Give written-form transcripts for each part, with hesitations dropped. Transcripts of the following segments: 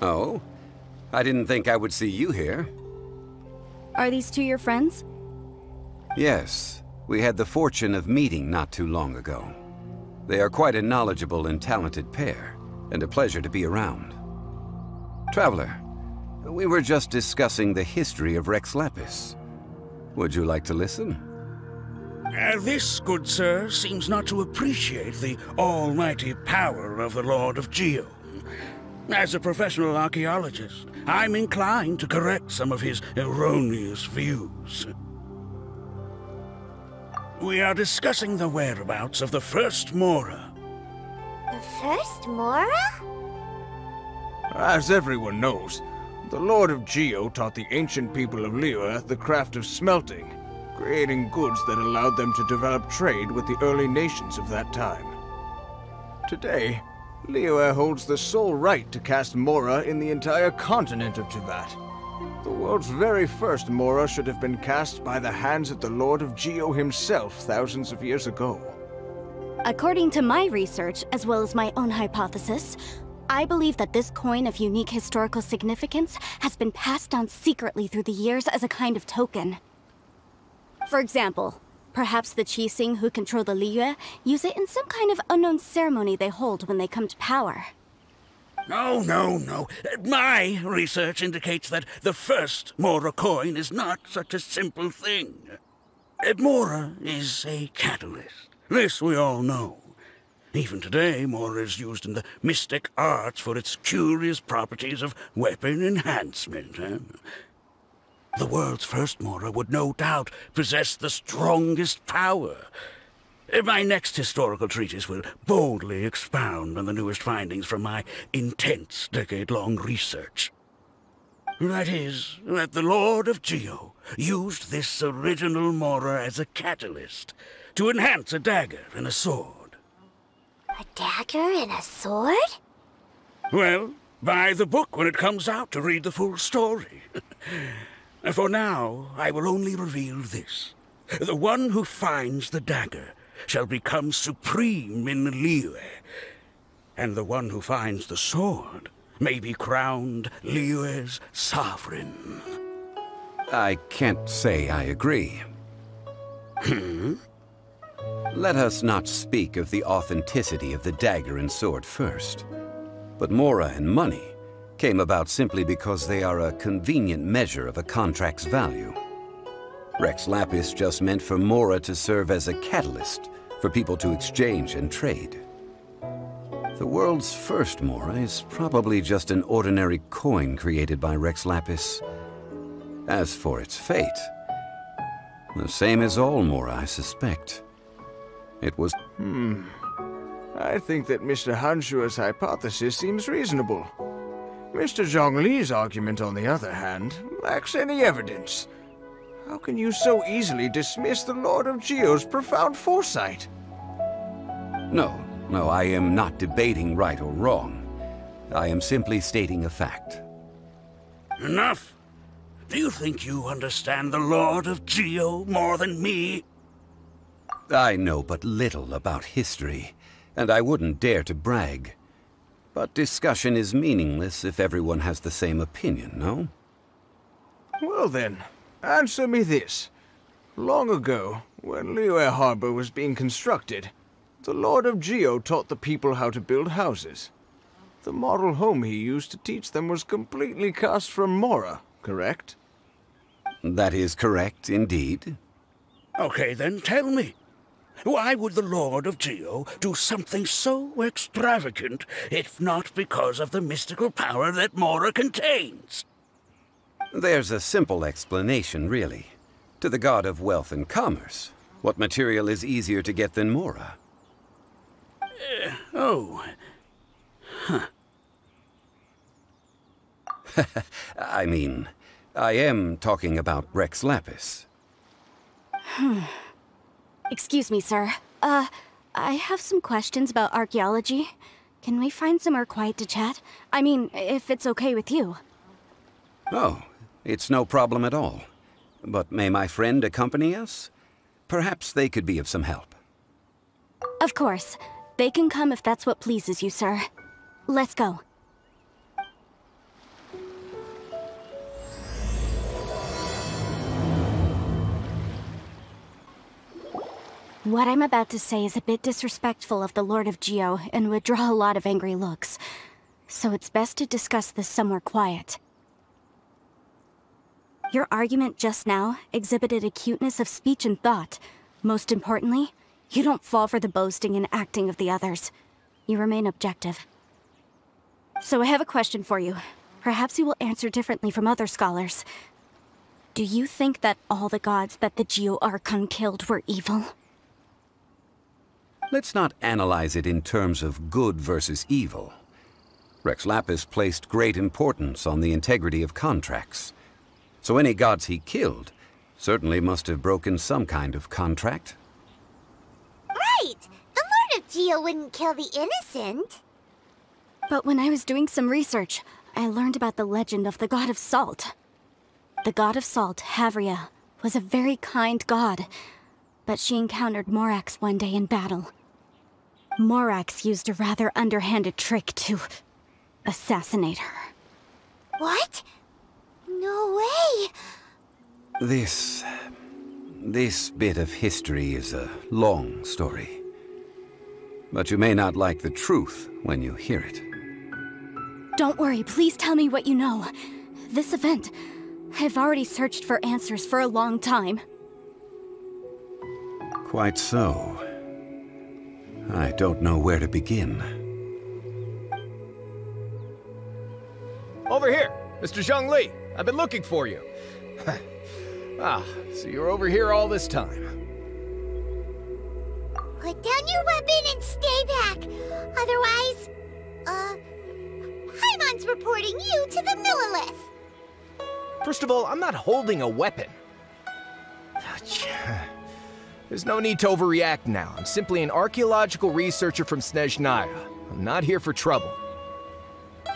Oh? I didn't think I would see you here. Are these two your friends? Yes. We had the fortune of meeting not too long ago. They are quite a knowledgeable and talented pair, and a pleasure to be around. Traveler, we were just discussing the history of Rex Lapis. Would you like to listen? This, good sir, seems not to appreciate the almighty power of the Lord of Geo. As a professional archaeologist, I'm inclined to correct some of his erroneous views. We are discussing the whereabouts of the first Mora. The first Mora? As everyone knows, the Lord of Geo taught the ancient people of Liyue the craft of smelting, creating goods that allowed them to develop trade with the early nations of that time. Today, Liyue holds the sole right to cast Mora in the entire continent of Teyvat. The world's very first Mora should have been cast by the hands of the Lord of Geo himself thousands of years ago. According to my research, as well as my own hypothesis, I believe that this coin of unique historical significance has been passed down secretly through the years as a kind of token. For example, perhaps the Qixing who control the Liyue use it in some kind of unknown ceremony they hold when they come to power. No. My research indicates that the first Mora coin is not such a simple thing. Mora is a catalyst. This we all know. Even today, Mora is used in the mystic arts for its curious properties of weapon enhancement. The world's first Mora would no doubt possess the strongest power. My next historical treatise will boldly expound on the newest findings from my intense decade-long research. That is, that the Lord of Geo used this original Mora as a catalyst to enhance a dagger and a sword. A dagger and a sword? Well, buy the book when it comes out to read the full story. For now, I will only reveal this. The one who finds the dagger shall become supreme in Liyue, and the one who finds the sword may be crowned Liyue's sovereign. I can't say I agree. Let us not speak of the authenticity of the dagger and sword first. But Mora and money came about simply because they are a convenient measure of a contract's value. Rex Lapis just meant for Mora to serve as a catalyst for people to exchange and trade. The world's first Mora is probably just an ordinary coin created by Rex Lapis. As for its fate, the same as all Mora, I suspect. It was... I think that Mr. Hanshua's hypothesis seems reasonable. Mr. Zhongli's argument, on the other hand, lacks any evidence. How can you so easily dismiss the Lord of Geo's profound foresight? No, I am not debating right or wrong. I am simply stating a fact. Enough! Do you think you understand the Lord of Geo more than me? I know but little about history, and I wouldn't dare to brag. But discussion is meaningless if everyone has the same opinion, no? Well then, answer me this. Long ago, when Liyue Harbor was being constructed, the Lord of Geo taught the people how to build houses. The model home he used to teach them was completely cast from Mora, correct? That is correct, indeed. Okay, then tell me. Why would the Lord of Geo do something so extravagant, if not because of the mystical power that Mora contains? There's a simple explanation, really. To the god of wealth and commerce, what material is easier to get than Mora? I mean, I am talking about Rex Lapis. Excuse me, sir. I have some questions about archaeology. Can we find somewhere quiet to chat? I mean, if it's okay with you. Oh, it's no problem at all. But may my friend accompany us? Perhaps they could be of some help. Of course. They can come if that's what pleases you, sir. Let's go. What I'm about to say is a bit disrespectful of the Lord of Geo and would draw a lot of angry looks. So it's best to discuss this somewhere quiet. Your argument just now exhibited acuteness of speech and thought. Most importantly, you don't fall for the boasting and acting of the others. You remain objective. So I have a question for you. Perhaps you will answer differently from other scholars. Do you think that all the gods that the Geo Archon killed were evil? Let's not analyze it in terms of good versus evil. Rex Lapis placed great importance on the integrity of contracts. So any gods he killed certainly must have broken some kind of contract. Right! The Lord of Geo wouldn't kill the innocent. But when I was doing some research, I learned about the legend of the god of salt. The god of salt, Havria, was a very kind god, but she encountered Morax one day in battle. Morax used a rather underhanded trick to assassinate her. What? No way! This bit of history is a long story. But you may not like the truth when you hear it. Don't worry, please tell me what you know. This event, I've already searched for answers for a long time. Quite so. I don't know where to begin. Over here, Mr. Zhongly. I've been looking for you. So you're over here all this time. Put down your weapon and stay back. Otherwise, Paimon's reporting you to the Millilith. First of all, I'm not holding a weapon. There's no need to overreact now. I'm simply an archaeological researcher from Snezhnaya. I'm not here for trouble.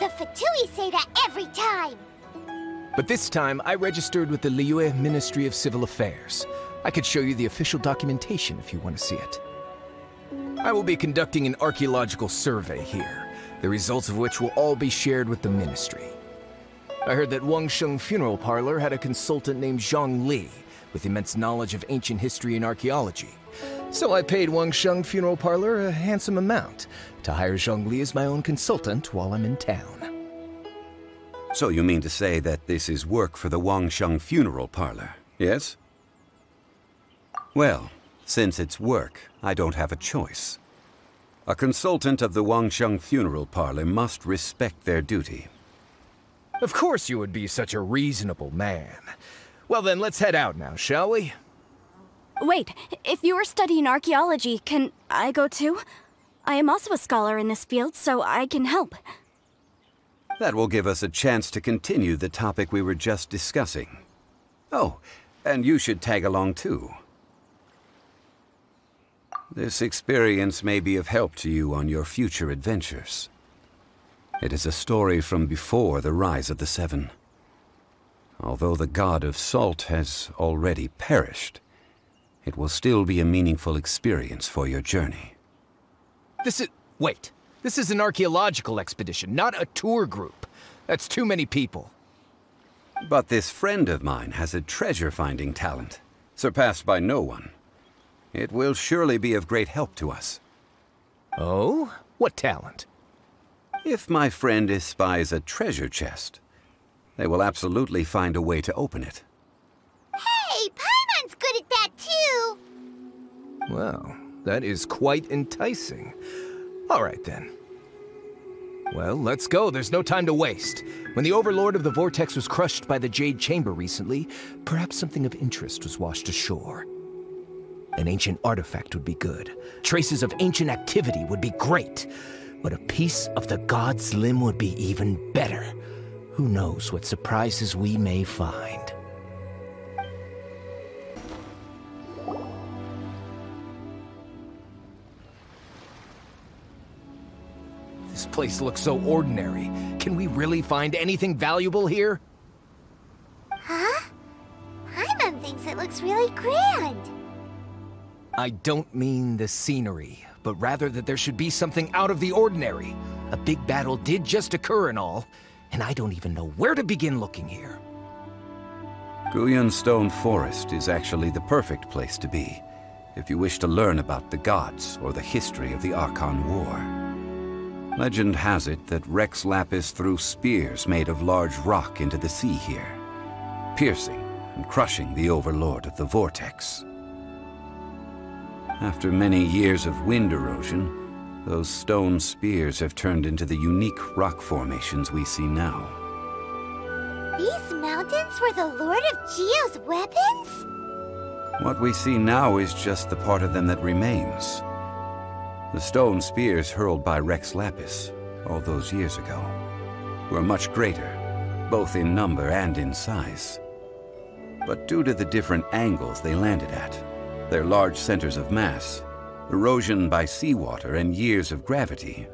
The Fatui say that every time. But this time, I registered with the Liyue Ministry of Civil Affairs. I could show you the official documentation if you want to see it. I will be conducting an archaeological survey here, the results of which will all be shared with the ministry. I heard that Wangsheng Funeral Parlor had a consultant named Zhongly, with immense knowledge of ancient history and archaeology. So I paid Wangsheng Funeral Parlor a handsome amount to hire Zhongly as my own consultant while I'm in town. So you mean to say that this is work for the Wangsheng Funeral Parlor, yes? Well, since it's work, I don't have a choice. A consultant of the Wangsheng Funeral Parlor must respect their duty. Of course you would be such a reasonable man. Well then, let's head out now, shall we? Wait, if you are studying archaeology, can I go too? I am also a scholar in this field, so I can help. That will give us a chance to continue the topic we were just discussing. Oh, and you should tag along too. This experience may be of help to you on your future adventures. It is a story from before the rise of the Seven. Although the god of salt has already perished, it will still be a meaningful experience for your journey. Wait. This is an archaeological expedition, not a tour group. That's too many people. But this friend of mine has a treasure-finding talent, surpassed by no one. It will surely be of great help to us. Oh? What talent? If my friend espies a treasure chest, they will absolutely find a way to open it. Hey, Paimon's good at that too! Well, that is quite enticing. All right then. Well, let's go. There's no time to waste. When the Overlord of the Vortex was crushed by the Jade Chamber recently, perhaps something of interest was washed ashore. An ancient artifact would be good. Traces of ancient activity would be great. But a piece of the god's limb would be even better. Who knows what surprises we may find. This place looks so ordinary. Can we really find anything valuable here? Huh? Paimon thinks it looks really grand. I don't mean the scenery, but rather that there should be something out of the ordinary. A big battle did just occur and all, and I don't even know where to begin looking here. Guyan Stone Forest is actually the perfect place to be. if you wish to learn about the gods or the history of the Archon War. Legend has it that Rex Lapis threw spears made of large rock into the sea here, piercing and crushing the overlord of the vortex. After many years of wind erosion, those stone spears have turned into the unique rock formations we see now. These mountains were the Lord of Geo's weapons? What we see now is just the part of them that remains. The stone spears hurled by Rex Lapis all those years ago were much greater, both in number and in size. But due to the different angles they landed at, their large centers of mass, erosion by seawater, and years of gravity,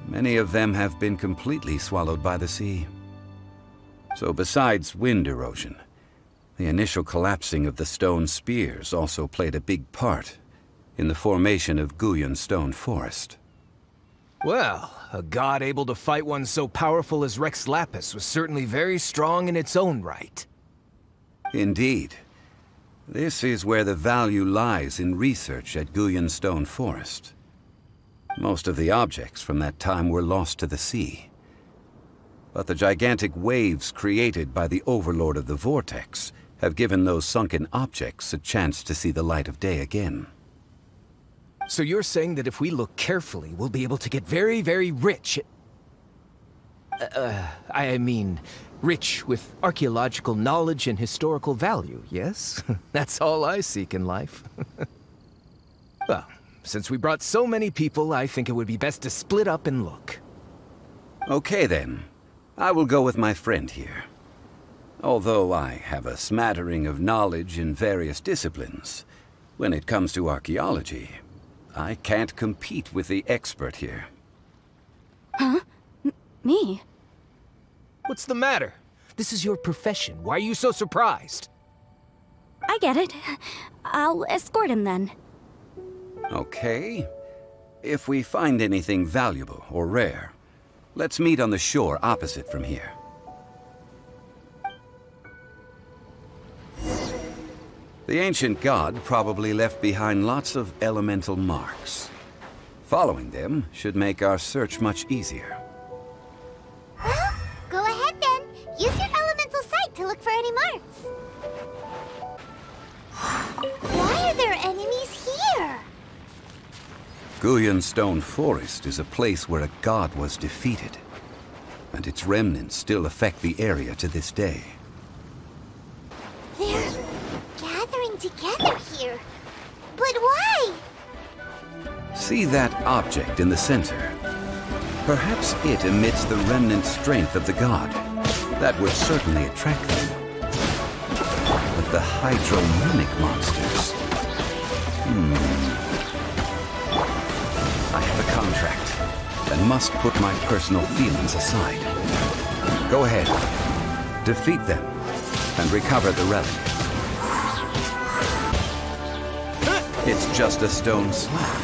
many of them have been completely swallowed by the sea. So besides wind erosion, the initial collapsing of the stone spears also played a big part in the formation of Guyun Stone Forest. Well, a god able to fight one so powerful as Rex Lapis was certainly very strong in its own right. Indeed. This is where the value lies in research at Guyun Stone Forest. Most of the objects from that time were lost to the sea. But the gigantic waves created by the overlord of the vortex have given those sunken objects a chance to see the light of day again. So you're saying that if we look carefully, we'll be able to get very, very rich. I mean, rich with archaeological knowledge and historical value, yes? That's all I seek in life. Well, since we brought so many people, I think it would be best to split up and look. Okay then. I will go with my friend here. Although I have a smattering of knowledge in various disciplines, when it comes to archaeology, I can't compete with the expert here. Huh? Me? What's the matter? This is your profession. Why are you so surprised? I get it. I'll escort him then. Okay. If we find anything valuable or rare, let's meet on the shore opposite from here. The ancient god probably left behind lots of elemental marks. Following them should make our search much easier. Well, go ahead then. Use your elemental sight to look for any marks. Why are there enemies here? Guyun Stone Forest is a place where a god was defeated, and its remnants still affect the area to this day. They're gathering together here. But why? See that object in the center? Perhaps it emits the remnant strength of the god. That would certainly attract them. But the hydro-mimic monsters... I have a contract, and must put my personal feelings aside. Go ahead. Defeat them, and recover the relic. It's just a stone slab,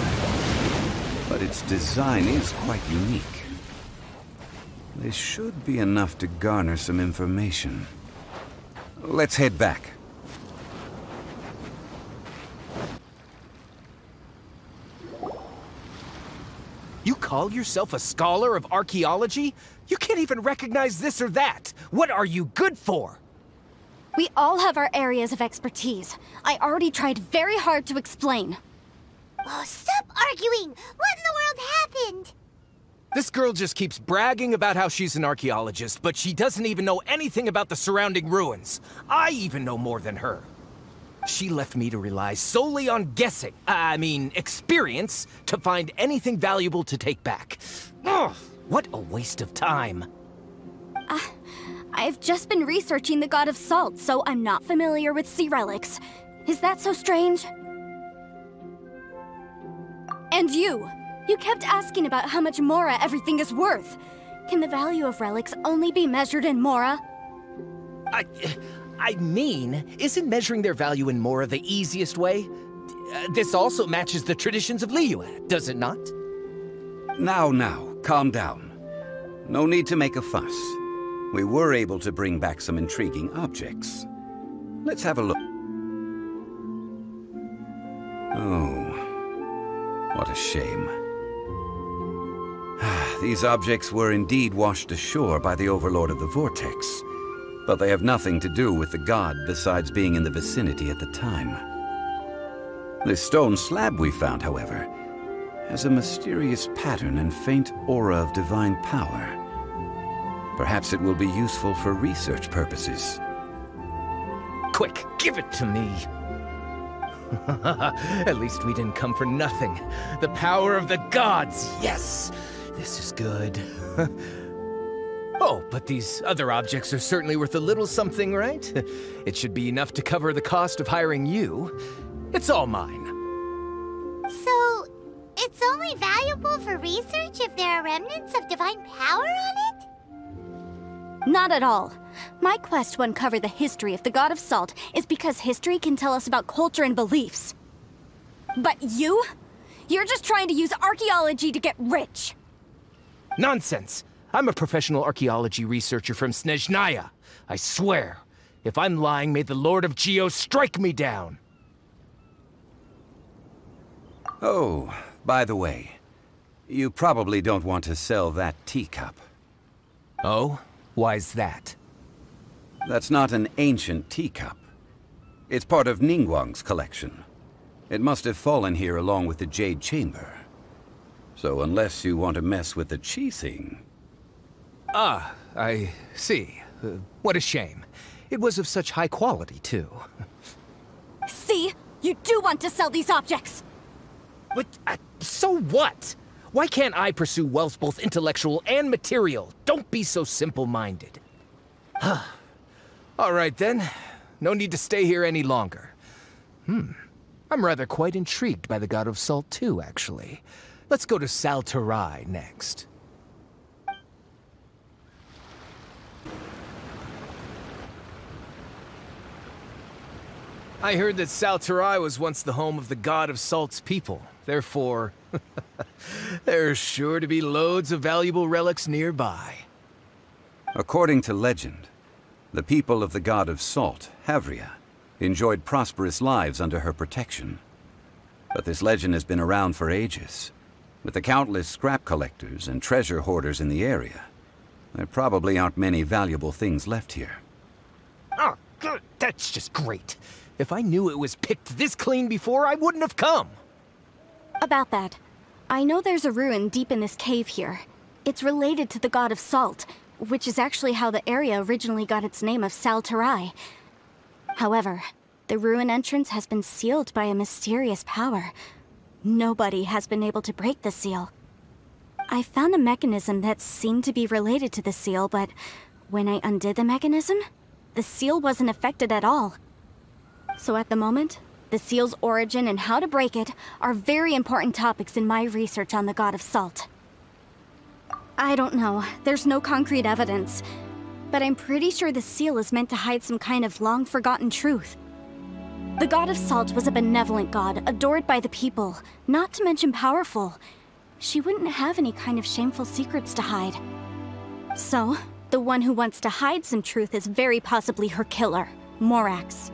but its design is quite unique. This should be enough to garner some information. Let's head back. You call yourself a scholar of archaeology? You can't even recognize this or that. What are you good for? We all have our areas of expertise. I already tried very hard to explain. Oh, stop arguing! What in the world happened? This girl just keeps bragging about how she's an archaeologist, but she doesn't even know anything about the surrounding ruins. I even know more than her. She left me to rely solely on guessing, experience, to find anything valuable to take back. Ugh, what a waste of time. I've just been researching the god of salt, so I'm not familiar with sea relics. Is that so strange? And you kept asking about how much Mora everything is worth. Can the value of relics only be measured in Mora? Isn't measuring their value in Mora the easiest way? This also matches the traditions of Liyue, does it not? Now, calm down. No need to make a fuss. We were able to bring back some intriguing objects. Let's have a look. Oh, what a shame. These objects were indeed washed ashore by the Overlord of the Vortex, but they have nothing to do with the god besides being in the vicinity at the time. This stone slab we found, however, has a mysterious pattern and faint aura of divine power. Perhaps it will be useful for research purposes. Quick, give it to me! At least we didn't come for nothing. The power of the gods, yes! This is good. Oh, but these other objects are certainly worth a little something, right? It should be enough to cover the cost of hiring you. It's all mine. So, it's only valuable for research if there are remnants of divine power on it? Not at all. My quest to uncover the history of the God of Salt is because history can tell us about culture and beliefs. But you? You're just trying to use archaeology to get rich. Nonsense! I'm a professional archaeology researcher from Snezhnaya. I swear, if I'm lying, may the Lord of Geo strike me down! Oh, by the way, you probably don't want to sell that teacup. Oh? Why's that? That's not an ancient teacup. It's part of Ningguang's collection. It must have fallen here along with the Jade Chamber. So unless you want to mess with the Qixing... Ah, I see. What a shame. It was of such high quality, too. See? You do want to sell these objects! But, so what? Why can't I pursue wealth both intellectual and material? Don't be so simple-minded. All right, then. No need to stay here any longer. I'm rather quite intrigued by the God of Salt, too, actually. Let's go to Sal Flore next. I heard that Sal Flore was once the home of the God of Salt's people. Therefore, there's sure to be loads of valuable relics nearby. According to legend, the people of the God of Salt, Havria, enjoyed prosperous lives under her protection. But this legend has been around for ages. With the countless scrap collectors and treasure hoarders in the area, there probably aren't many valuable things left here. Oh, good. That's just great. If I knew it was picked this clean before, I wouldn't have come. About that, I know there's a ruin deep in this cave here. It's related to the God of Salt, which is actually how the area originally got its name of Sal Flore. However, the ruin entrance has been sealed by a mysterious power. Nobody has been able to break the seal. I found a mechanism that seemed to be related to the seal, but when I undid the mechanism, the seal wasn't affected at all. So at the moment, the seal's origin and how to break it are very important topics in my research on the God of Salt. I don't know, there's no concrete evidence, but I'm pretty sure the seal is meant to hide some kind of long-forgotten truth. The God of Salt was a benevolent god, adored by the people, not to mention powerful. She wouldn't have any kind of shameful secrets to hide. So, the one who wants to hide some truth is very possibly her killer, Morax.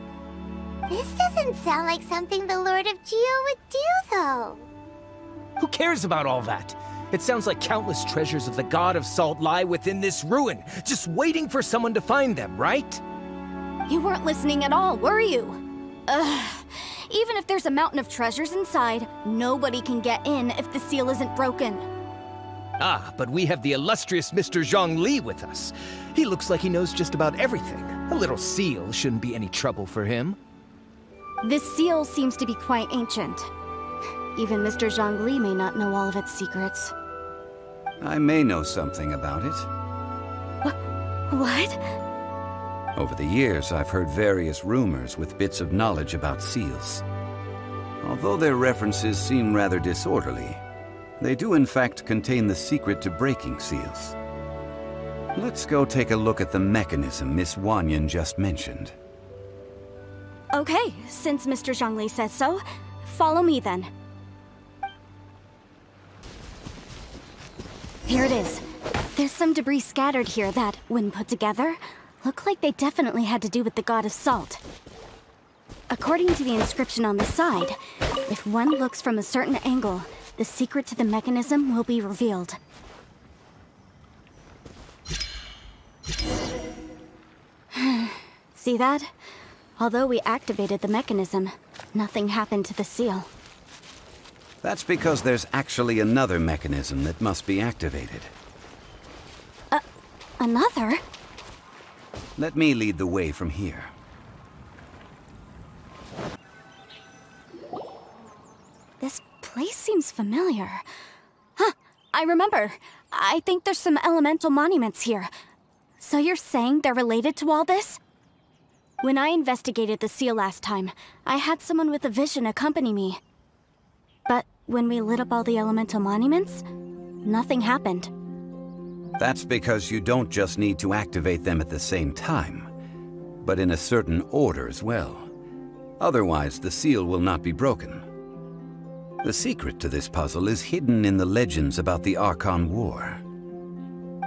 This doesn't sound like something the Lord of Geo would do, though. Who cares about all that? It sounds like countless treasures of the God of Salt lie within this ruin, just waiting for someone to find them, right? You weren't listening at all, were you? Even if there's a mountain of treasures inside, nobody can get in if the seal isn't broken. Ah, but we have the illustrious Mr. Zhongly with us. He looks like he knows just about everything. A little seal shouldn't be any trouble for him. This seal seems to be quite ancient. Even Mr. Zhongly may not know all of its secrets. I may know something about it. What? Over the years, I've heard various rumors with bits of knowledge about seals. Although their references seem rather disorderly, they do in fact contain the secret to breaking seals. Let's go take a look at the mechanism Miss Wanyan just mentioned. Okay, since Mr. Zhongli says so, follow me then. Here it is. There's some debris scattered here that, when put together, look like they definitely had to do with the God of Salt. According to the inscription on the side, If one looks from a certain angle, the secret to the mechanism will be revealed. See that? Although we activated the mechanism, nothing happened to the seal. That's because there's actually another mechanism that must be activated. Another? Let me lead the way from here. This place seems familiar. Huh, I remember. I think there's some elemental monuments here. So you're saying they're related to all this? When I investigated the seal last time, I had someone with a vision accompany me. But when we lit up all the elemental monuments, nothing happened. That's because you don't just need to activate them at the same time, but in a certain order as well. Otherwise, the seal will not be broken. The secret to this puzzle is hidden in the legends about the Archon War.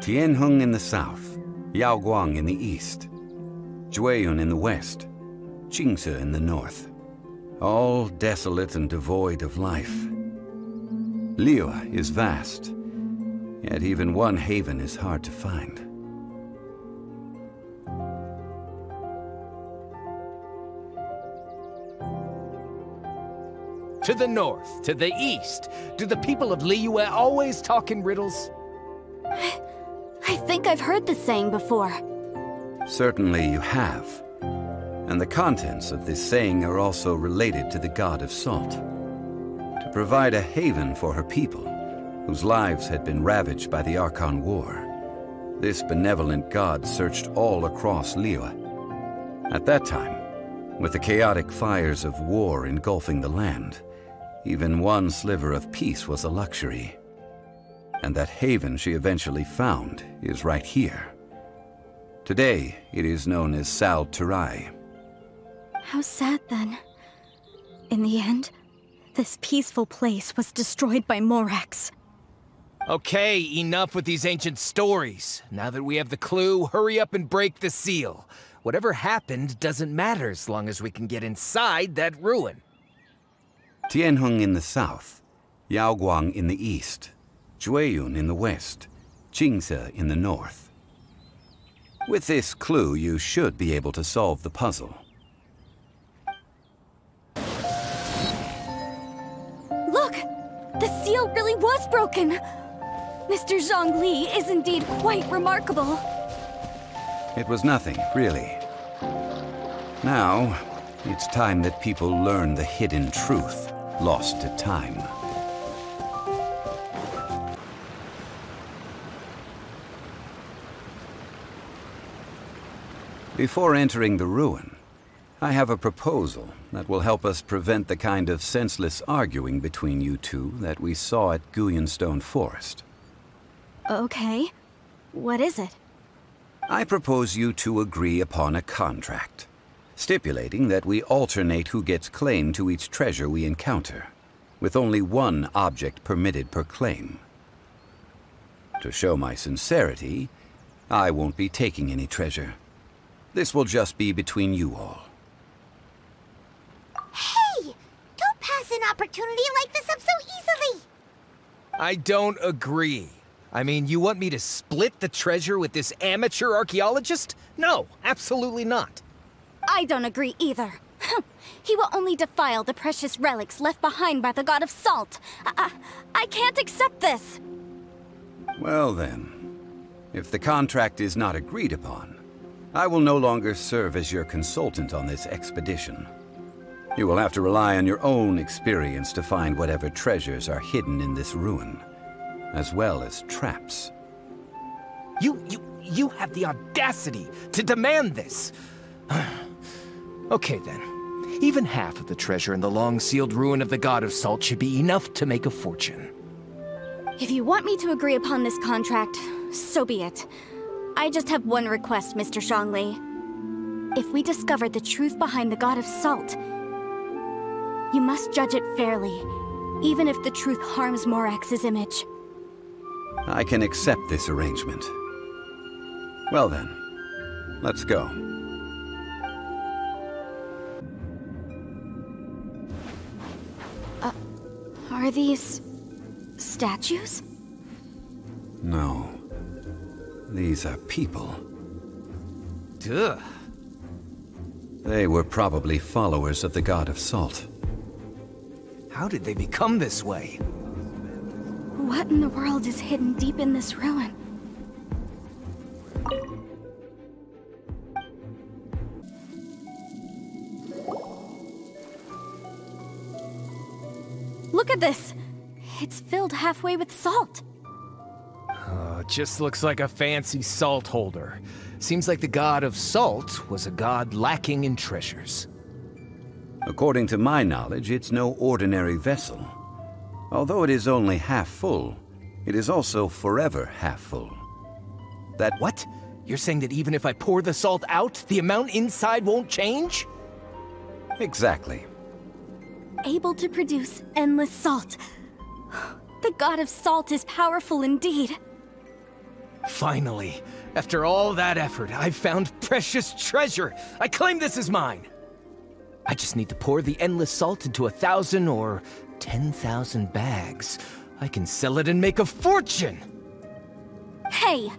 Tianheng in the south, Yaoguang in the east, Jueyun in the west, Qingce in the north. All desolate and devoid of life. Liyue is vast, yet even one haven is hard to find. To the north, to the east. Do the people of Liyue always talk in riddles? I think I've heard this saying before. Certainly you have. And the contents of this saying are also related to the god of salt. To provide a haven for her people, whose lives had been ravaged by the Archon War, this benevolent god searched all across Liyue. At that time, with the chaotic fires of war engulfing the land, even one sliver of peace was a luxury. And that haven she eventually found is right here. Today, it is known as Sal Flore. How sad then. In the end, this peaceful place was destroyed by Morax. Okay, enough with these ancient stories. Now that we have the clue, hurry up and break the seal. Whatever happened doesn't matter as long as we can get inside that ruin. Tianheng in the south, Yaoguang in the east, Jueyun in the west, Qingce in the north. With this clue, you should be able to solve the puzzle. Look! The seal really was broken! Mr. Zhongly is indeed quite remarkable. It was nothing, really. Now, it's time that people learn the hidden truth, lost to time. Before entering the ruin, I have a proposal that will help us prevent the kind of senseless arguing between you two that we saw at Guyonstone Forest. Okay. What is it? I propose you two agree upon a contract, stipulating that we alternate who gets claim to each treasure we encounter, with only one object permitted per claim. To show my sincerity, I won't be taking any treasure. This will just be between you all. Hey! Don't pass an opportunity like this up so easily! I don't agree. I mean, you want me to split the treasure with this amateur archaeologist? No, absolutely not. I don't agree either. He will only defile the precious relics left behind by the god of salt. I can't accept this. Well then, if the contract is not agreed upon, I will no longer serve as your consultant on this expedition. You will have to rely on your own experience to find whatever treasures are hidden in this ruin, as well as traps. You have the audacity to demand this. Okay then. Even half of the treasure in the long-sealed ruin of the God of Salt should be enough to make a fortune. If you want me to agree upon this contract, so be it. I just have one request, Mr. Zhongly. If we discover the truth behind the God of Salt, you must judge it fairly, even if the truth harms Morax's image. I can accept this arrangement. Well then, let's go. Are these statues? No. These are people. Duh. They were probably followers of the god of salt. How did they become this way? What in the world is hidden deep in this ruin? Look at this! It's filled halfway with salt. Just looks like a fancy salt holder. Seems like the god of salt was a god lacking in treasures. According to my knowledge, it's no ordinary vessel. Although it is only half full, it is also forever half full. What? You're saying that even if I pour the salt out, the amount inside won't change? Exactly. Able to produce endless salt. The god of salt is powerful indeed. Finally, after all that effort, I've found precious treasure. I claim this as mine. I just need to pour the endless salt into 1,000 or 10,000 bags. I can sell it and make a fortune! Hey!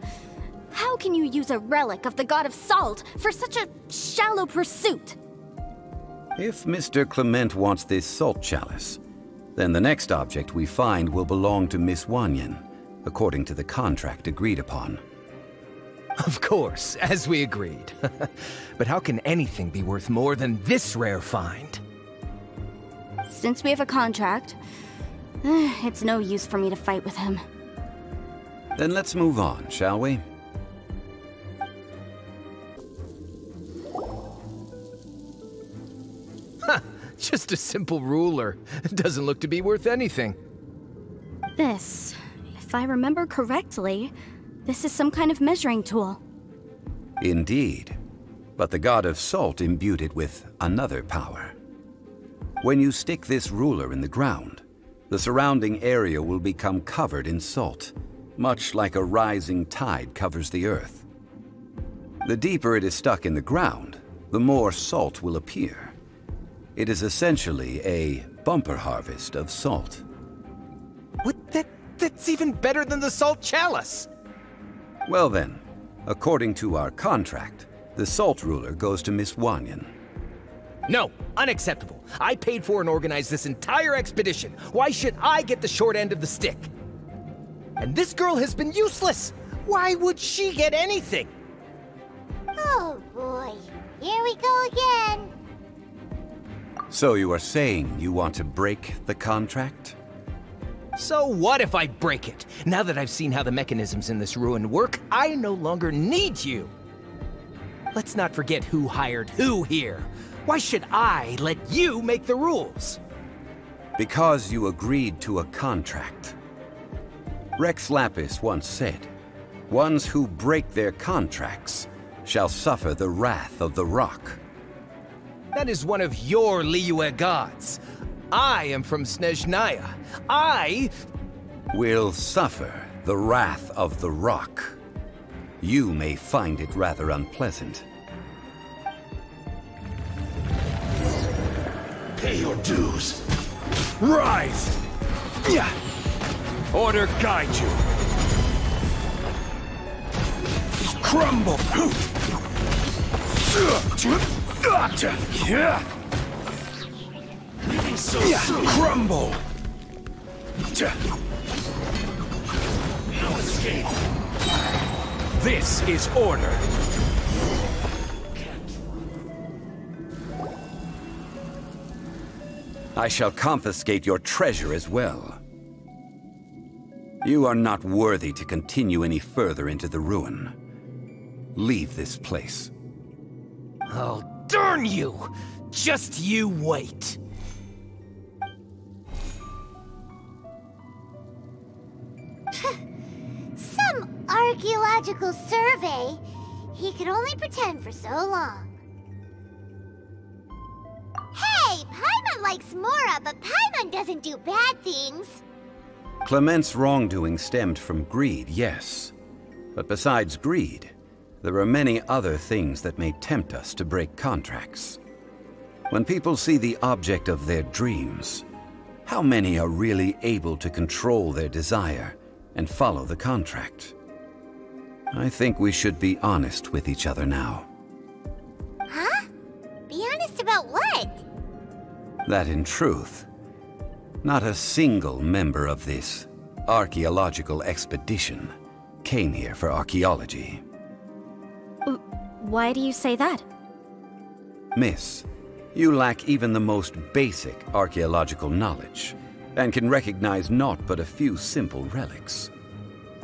How can you use a relic of the god of salt for such a shallow pursuit? If Mr. Clement wants this salt chalice, then the next object we find will belong to Miss Wanyan, according to the contract agreed upon. Of course, as we agreed. But how can anything be worth more than this rare find? Since we have a contract, it's no use for me to fight with him. Then let's move on, shall we? Just a simple ruler. It doesn't look to be worth anything. This, if I remember correctly, this is some kind of measuring tool. Indeed. But the god of salt imbued it with another power. When you stick this ruler in the ground, the surrounding area will become covered in salt, much like a rising tide covers the earth. The deeper it is stuck in the ground, the more salt will appear. It is essentially a bumper harvest of salt. What? That's even better than the salt chalice! Well then, according to our contract, the salt ruler goes to Miss Wanyan. No, unacceptable. I paid for and organized this entire expedition. Why should I get the short end of the stick? And this girl has been useless! Why would she get anything? Oh boy, here we go again. So you are saying you want to break the contract? So what if I break it? Now that I've seen how the mechanisms in this ruin work, I no longer need you. Let's not forget who hired who here. Why should I let you make the rules? Because you agreed to a contract. Rex Lapis once said, "Ones who break their contracts shall suffer the wrath of the rock." That is one of your Liyue gods. I am from Snezhnaya. I will suffer the wrath of the rock. You may find it rather unpleasant. Pay your dues. Rise! Order guide you. Crumble! Crumble! No escape. This is order. I shall confiscate your treasure as well. You are not worthy to continue any further into the ruin. Leave this place. Oh, darn you! Just you wait. Some archaeological survey. He could only pretend for so long. Hey, Paimon likes Mora, but Paimon doesn't do bad things. Clement's wrongdoing stemmed from greed, yes. But besides greed, there are many other things that may tempt us to break contracts. When people see the object of their dreams, how many are really able to control their desire and follow the contract? I think we should be honest with each other now. Huh? Be honest about what? That in truth, not a single member of this archaeological expedition came here for archaeology. Why do you say that? Miss, you lack even the most basic archaeological knowledge, and can recognize naught but a few simple relics.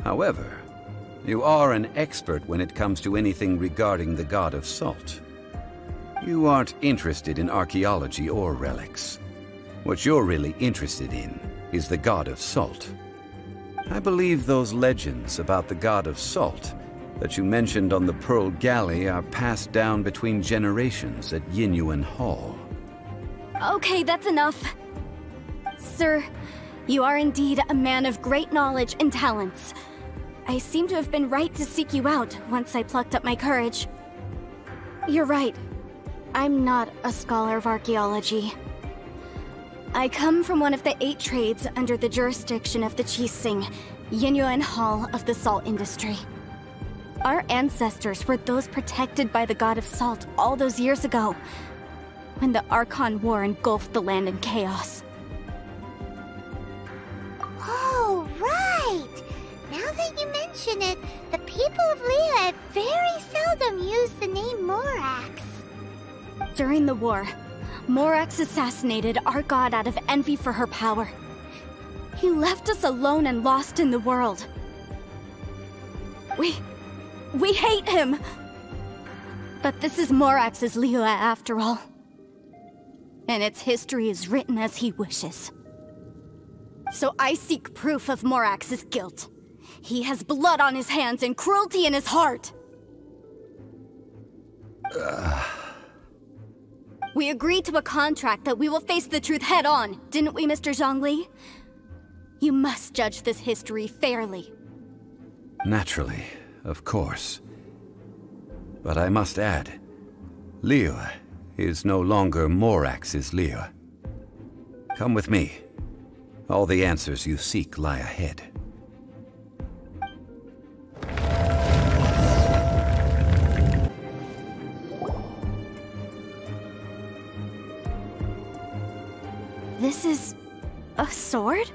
However, you are an expert when it comes to anything regarding the god of salt. You aren't interested in archaeology or relics. What you're really interested in is the god of salt. I believe those legends about the god of salt that you mentioned on the Pearl Galley are passed down between generations at Yinyuan Hall. Okay, that's enough. Sir, you are indeed a man of great knowledge and talents. I seem to have been right to seek you out once I plucked up my courage. You're right. I'm not a scholar of archaeology. I come from one of the 8 trades under the jurisdiction of the Qixing, Yinyuan Hall of the salt industry. Our ancestors were those protected by the god of salt all those years ago, when the Archon War engulfed the land in chaos. Oh, right! Now that you mention it, the people of Liyue very seldom use the name Morax. During the war, Morax assassinated our god out of envy for her power. He left us alone and lost in the world. We hate him! But this is Morax's Liyue after all. And its history is written as he wishes. So I seek proof of Morax's guilt. He has blood on his hands and cruelty in his heart. We agreed to a contract that we will face the truth head-on, didn't we, Mr. Zhongly? You must judge this history fairly. Naturally, of course. But I must add, Liyue is no longer Morax's Liyue. Come with me. All the answers you seek lie ahead. This is a sword?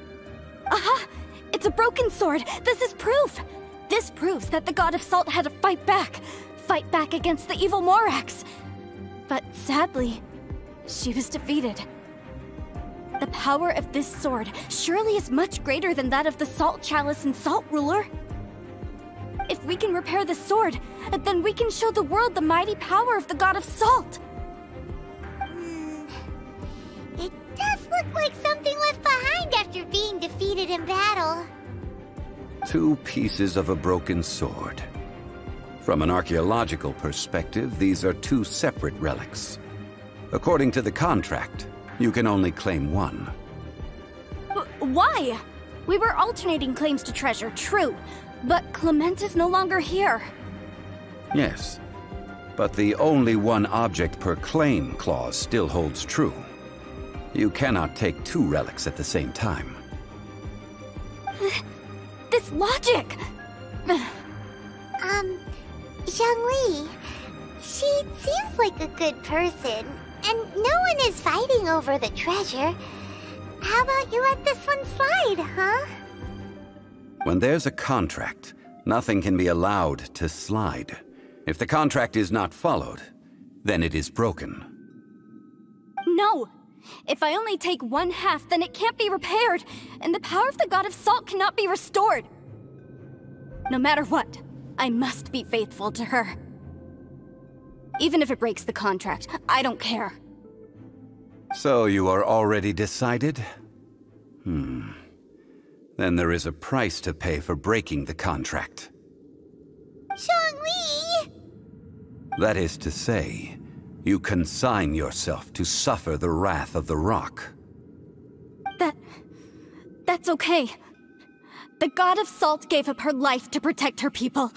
Aha! It's a broken sword! This is proof! This proves that the god of salt had to fight back against the evil Morax. But sadly, she was defeated. The power of this sword surely is much greater than that of the Salt Chalice and Salt Ruler. If we can repair the sword, then we can show the world the mighty power of the god of salt. It does look like something left behind after being defeated in battle. 2 pieces of a broken sword. From an archaeological perspective, these are 2 separate relics. According to the contract, you can only claim one. Why? We were alternating claims to treasure, true, but Clement is no longer here. Yes, but the only one object per claim clause still holds true. You cannot take 2 relics at the same time. This logic! Zhongly, she seems like a good person, and no one is fighting over the treasure. How about you let this one slide, huh? When there's a contract, nothing can be allowed to slide. If the contract is not followed, then it is broken. No! If I only take 1/2, then it can't be repaired, and the power of the god of salt cannot be restored. No matter what, I must be faithful to her. Even if it breaks the contract, I don't care. So you are already decided? Then there is a price to pay for breaking the contract. Zhongli! That is to say, you consign yourself to suffer the wrath of the rock. That's okay. The god of salt gave up her life to protect her people.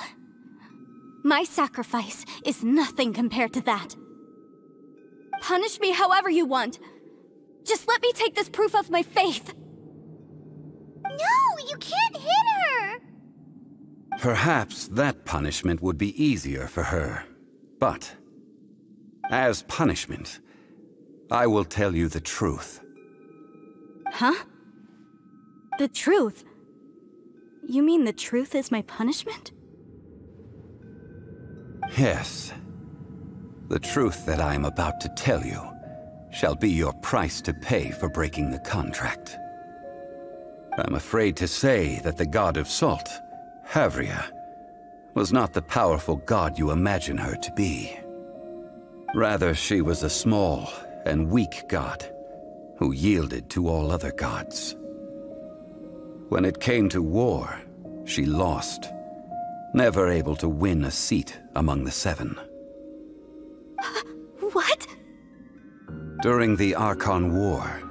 My sacrifice is nothing compared to that. Punish me however you want. Just let me take this proof of my faith! No, you can't hit her! Perhaps that punishment would be easier for her. But, as punishment, I will tell you the truth. Huh? The truth? You mean the truth is my punishment? Yes. The truth that I am about to tell you shall be your price to pay for breaking the contract. I'm afraid to say that the god of salt, Havria, was not the powerful god you imagine her to be. Rather, she was a small and weak god who yielded to all other gods. When it came to war, she lost, never able to win a seat among the seven. What? During the Archon War,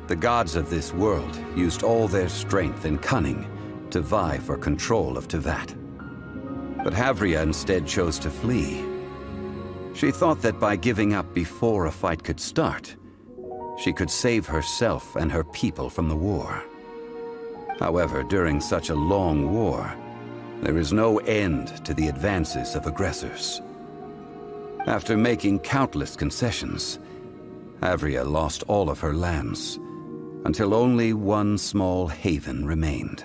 the gods of this world used all their strength and cunning to vie for control of Teyvat. But Havria instead chose to flee. She thought that by giving up before a fight could start, she could save herself and her people from the war. However, during such a long war, there is no end to the advances of aggressors. After making countless concessions, Havria lost all of her lands, until only one small haven remained.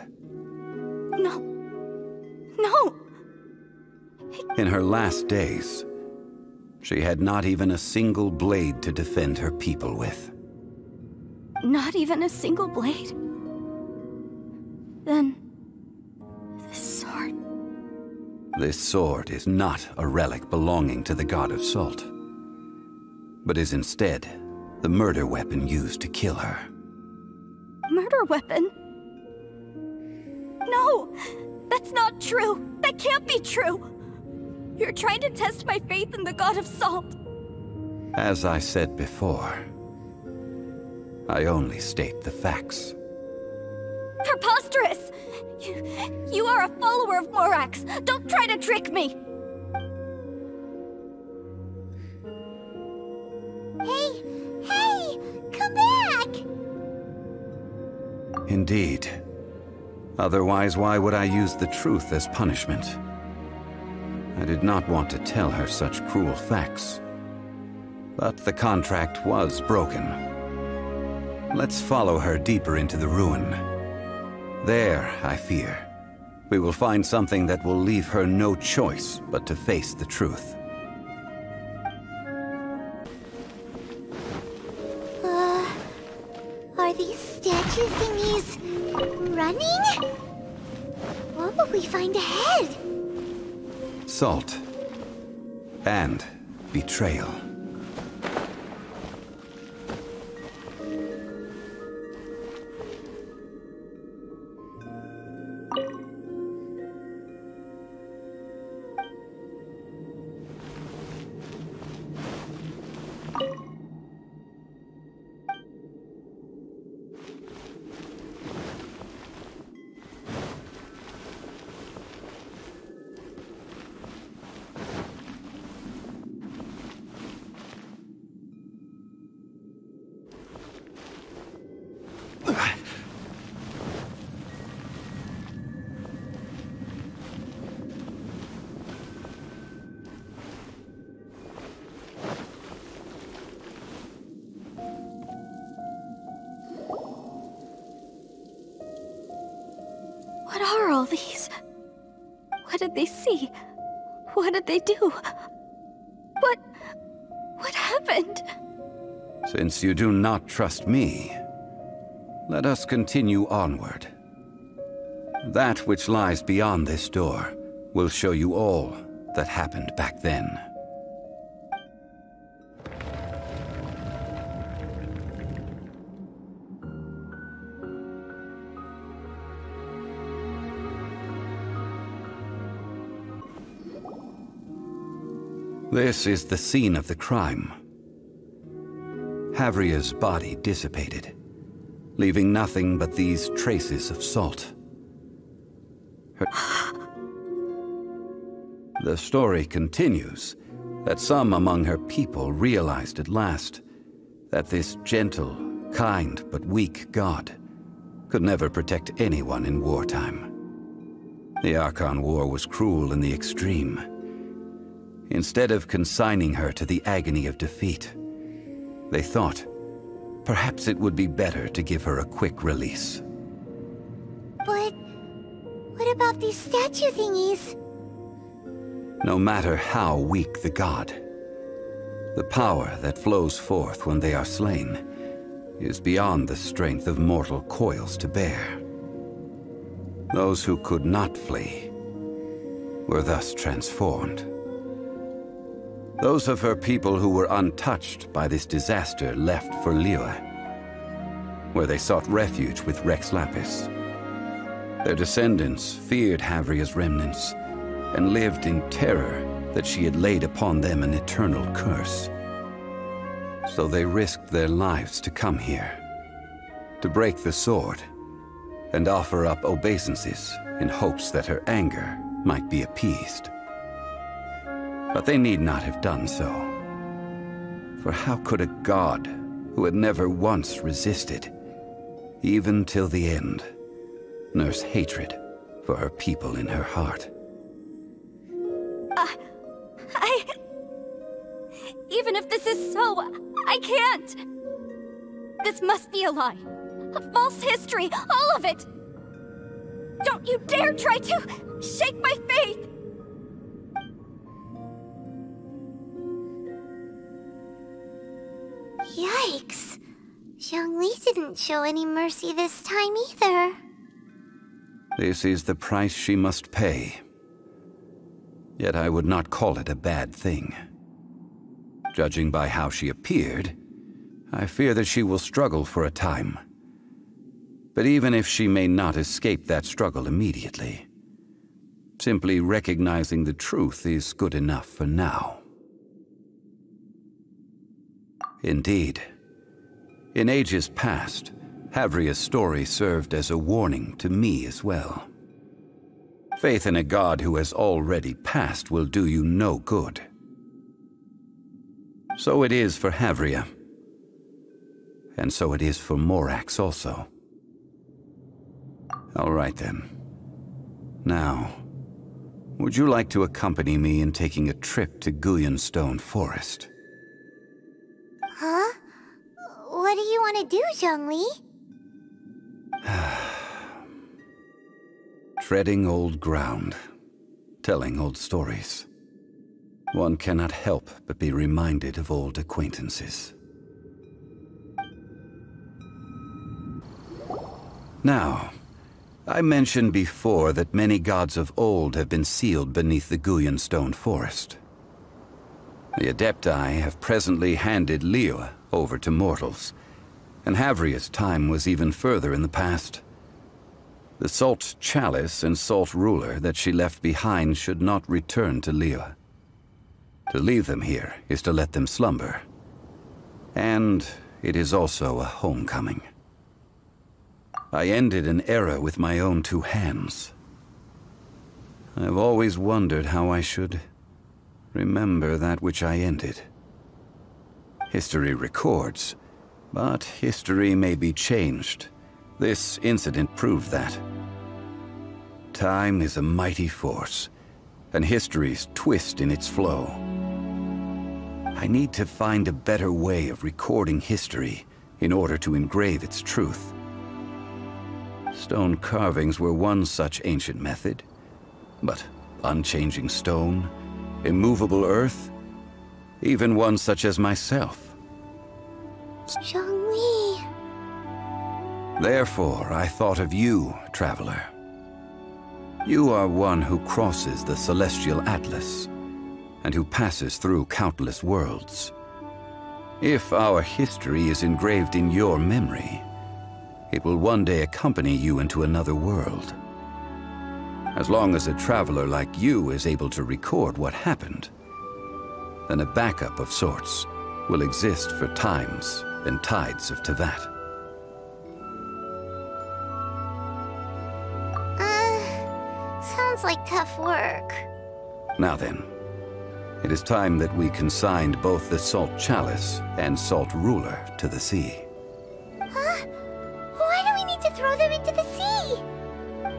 No. No! In her last days, she had not even a single blade to defend her people with. Not even a single blade? Then... this sword... This sword is not a relic belonging to the god of salt, but is instead the murder weapon used to kill her. Murder weapon? No! That's not true! That can't be true! You're trying to test my faith in the god of salt! As I said before, I only state the facts. Preposterous! You are a follower of Morax! Don't try to trick me! Hey! Come back! Indeed. Otherwise, why would I use the truth as punishment? I did not want to tell her such cruel facts. But the contract was broken. Let's follow her deeper into the ruin. There, I fear, we will find something that will leave her no choice but to face the truth. Are these statue thingies running? What will we find ahead? Salt. And betrayal. What are all these? What did they see? What did they do? What happened? Since you do not trust me, let us continue onward. That which lies beyond this door will show you all that happened back then. This is the scene of the crime. Havria's body dissipated, leaving nothing but these traces of salt. The story continues that some among her people realized at last that this gentle kind but weak god, could never protect anyone in wartime. The Archon War was cruel in the extreme. Instead of consigning her to the agony of defeat, they thought perhaps it would be better to give her a quick release. But what about these statue thingies? No matter how weak the god, the power that flows forth when they are slain is beyond the strength of mortal coils to bear. Those who could not flee were thus transformed. Those of her people who were untouched by this disaster left for Liyue, where they sought refuge with Rex Lapis. Their descendants feared Havria's remnants and lived in terror that she had laid upon them an eternal curse. So they risked their lives to come here, to break the sword, and offer up obeisances in hopes that her anger might be appeased. But they need not have done so. For how could a god who had never once resisted, even till the end, nurse hatred for her people in her heart? Even if this is so, I can't! This must be a lie. A false history, all of it! Don't you dare try to shake my faith! Yikes. Zhongly didn't show any mercy this time either. This is the price she must pay. Yet I would not call it a bad thing. Judging by how she appeared, I fear that she will struggle for a time. But even if she may not escape that struggle immediately, simply recognizing the truth is good enough for now. Indeed, in ages past, Havria's story served as a warning to me as well. Faith in a god who has already passed will do you no good. So it is for Havria. And so it is for Morax also. All right then. Now, would you like to accompany me in taking a trip to Guyonstone Forest? Huh? What do you want to do, Zhongli? Treading old ground, telling old stories. One cannot help but be reminded of old acquaintances. Now, I mentioned before that many gods of old have been sealed beneath the Guyonstone Forest. The Adepti have presently handed Liyue over to mortals, and Havria's time was even further in the past. The Salt Chalice and Salt Ruler that she left behind should not return to Liyue. To leave them here is to let them slumber. And it is also a homecoming. I ended an era with my own two hands. I've always wondered how I should remember that which I ended. History records, but history may be changed. This incident proved that. Time is a mighty force, and history's twist in its flow. I need to find a better way of recording history in order to engrave its truth. Stone carvings were one such ancient method, but unchanging stone, immovable earth, even one such as myself. Zhongli. Therefore, I thought of you, traveler. You are one who crosses the celestial atlas, and who passes through countless worlds. If our history is engraved in your memory, it will one day accompany you into another world. As long as a traveler like you is able to record what happened, then a backup of sorts will exist for times and tides of Teyvat. Sounds like tough work. Now then, it is time that we consigned both the Salt Chalice and Salt Ruler to the sea. throw them into the sea!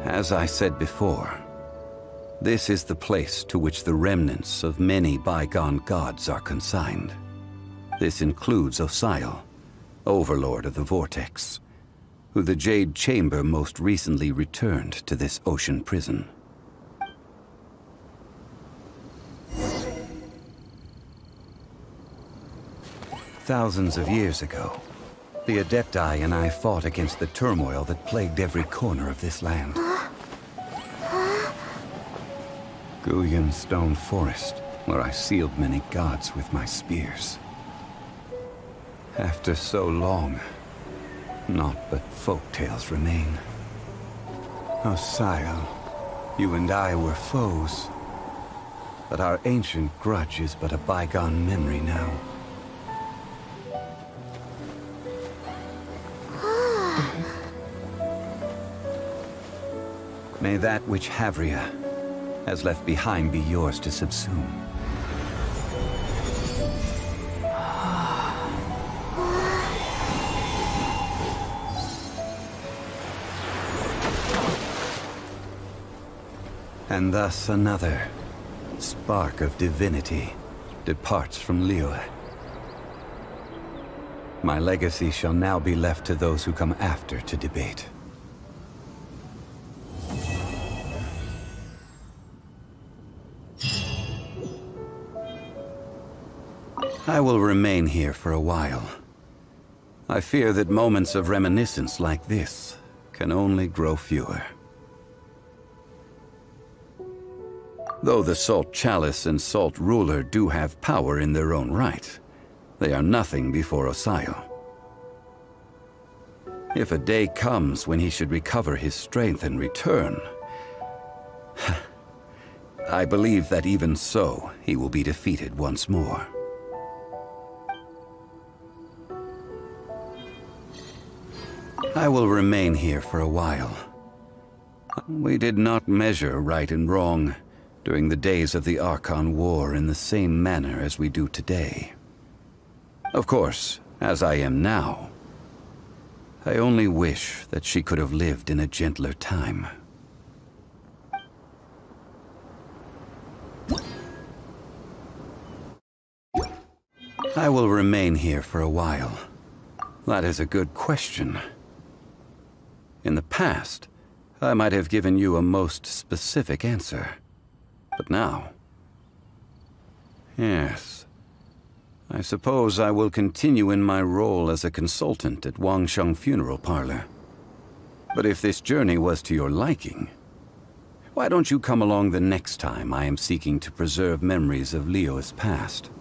As I said before, this is the place to which the remnants of many bygone gods are consigned. This includes Osial, Overlord of the Vortex, who the Jade Chamber most recently returned to this ocean prison. Thousands of years ago, the Adepti and I fought against the turmoil that plagued every corner of this land. Guyan Stone Forest, where I sealed many gods with my spears. After so long, naught but folk tales remain. Osial, you and I were foes, but our ancient grudge is but a bygone memory now. May that which Havria has left behind be yours to subsume. And thus another spark of divinity departs from Liyue. My legacy shall now be left to those who come after to debate. I will remain here for a while. I fear that moments of reminiscence like this can only grow fewer. Though the Salt Chalice and Salt Ruler do have power in their own right, they are nothing before Osial. If a day comes when he should recover his strength and return, I believe that even so, he will be defeated once more. I will remain here for a while. We did not measure right and wrong during the days of the Archon War in the same manner as we do today. Of course, as I am now, I only wish that she could have lived in a gentler time. I will remain here for a while. That is a good question. In the past, I might have given you a most specific answer. But now... yes. I suppose I will continue in my role as a consultant at Wangsheng Funeral Parlor. But if this journey was to your liking, why don't you come along the next time I am seeking to preserve memories of Liyue's past?